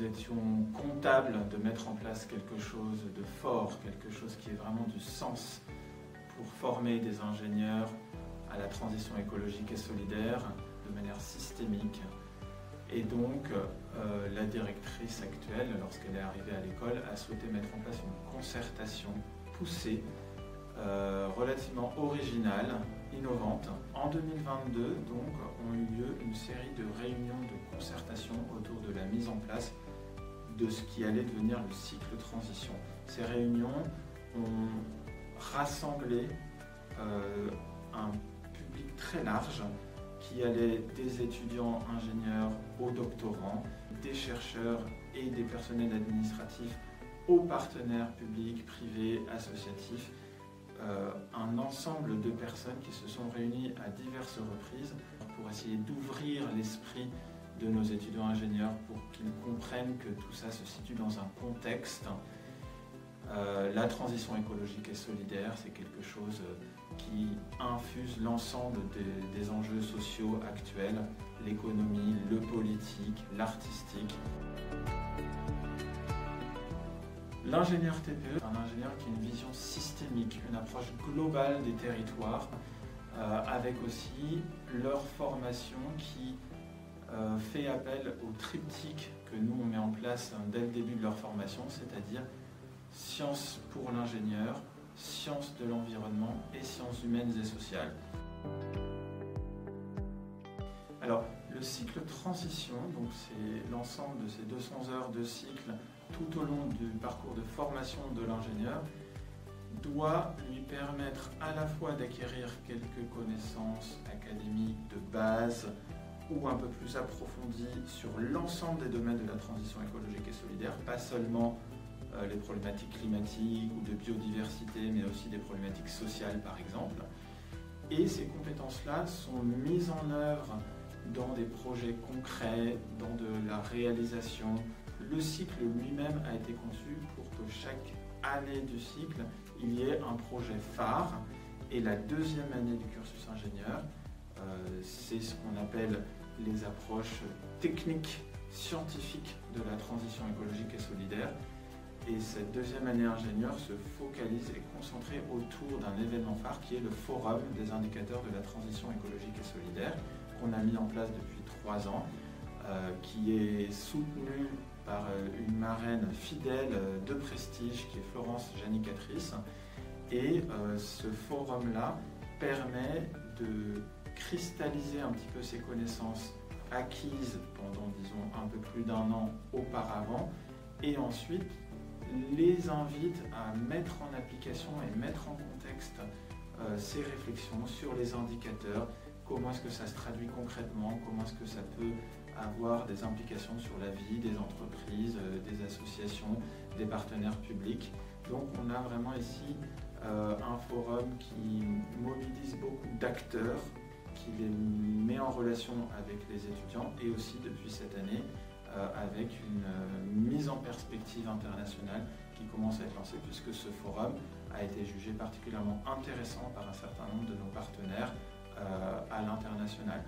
étions comptables de mettre en place quelque chose de fort, quelque chose qui ait vraiment du sens pour former des ingénieurs à la transition écologique et solidaire de manière systémique. Et donc, la directrice actuelle, lorsqu'elle est arrivée à l'école, a souhaité mettre en place une concertation poussée, relativement originale, innovante. En 2022, donc, ont eu lieu une série de réunions de concertation autour de la mise en place de ce qui allait devenir le cycle transition. Ces réunions ont rassemblé un public très large qui allait des étudiants ingénieurs aux doctorants, des chercheurs et des personnels administratifs aux partenaires publics, privés, associatifs, un ensemble de personnes qui se sont réunies à diverses reprises pour essayer d'ouvrir l'esprit de nos étudiants ingénieurs pour qu'ils comprennent que tout ça se situe dans un contexte. La transition écologique et solidaire, c'est quelque chose qui infuse l'ensemble des enjeux sociaux actuels, l'économie, le politique, l'artistique. L'ingénieur TPE est un ingénieur qui a une vision systémique, une approche globale des territoires, avec aussi leur formation qui fait appel au triptyque que nous on met en place dès le début de leur formation, c'est-à-dire sciences pour l'ingénieur, sciences de l'environnement et sciences humaines et sociales. Alors, le cycle transition, donc c'est l'ensemble de ces 200 heures de cycle tout au long du parcours de formation de l'ingénieur, doit lui permettre à la fois d'acquérir quelques connaissances académiques de base ou un peu plus approfondies sur l'ensemble des domaines de la transition écologique et solidaire, pas seulement les problématiques climatiques ou de biodiversité, mais aussi des problématiques sociales par exemple. Et ces compétences-là sont mises en œuvre dans des projets concrets, dans de la réalisation. Le cycle lui-même a été conçu pour que chaque année du cycle, il y ait un projet phare. Et la deuxième année du cursus ingénieur, c'est ce qu'on appelle les approches techniques, scientifiques de la transition écologique et solidaire. Et cette deuxième année ingénieur se focalise et est concentrée autour d'un événement phare qui est le Forum des indicateurs de la transition écologique et solidaire qu'on a mis en place depuis 3 ans, qui est soutenu par une marraine fidèle de prestige qui est Florence Janicatrice. Et ce forum-là permet de cristalliser un petit peu ces connaissances acquises pendant, disons, un peu plus d'1 an auparavant, et ensuite les invite à mettre en application et mettre en contexte ces réflexions sur les indicateurs, comment est-ce que ça se traduit concrètement, comment est-ce que ça peut avoir des implications sur la vie des entreprises, des associations, des partenaires publics. Donc on a vraiment ici un forum qui mobilise beaucoup d'acteurs, qui les met en relation avec les étudiants et aussi depuis cette année avec une mise en perspective internationale qui commence à être lancée puisque ce forum a été jugé particulièrement intéressant par un certain nombre de nos partenaires à l'international.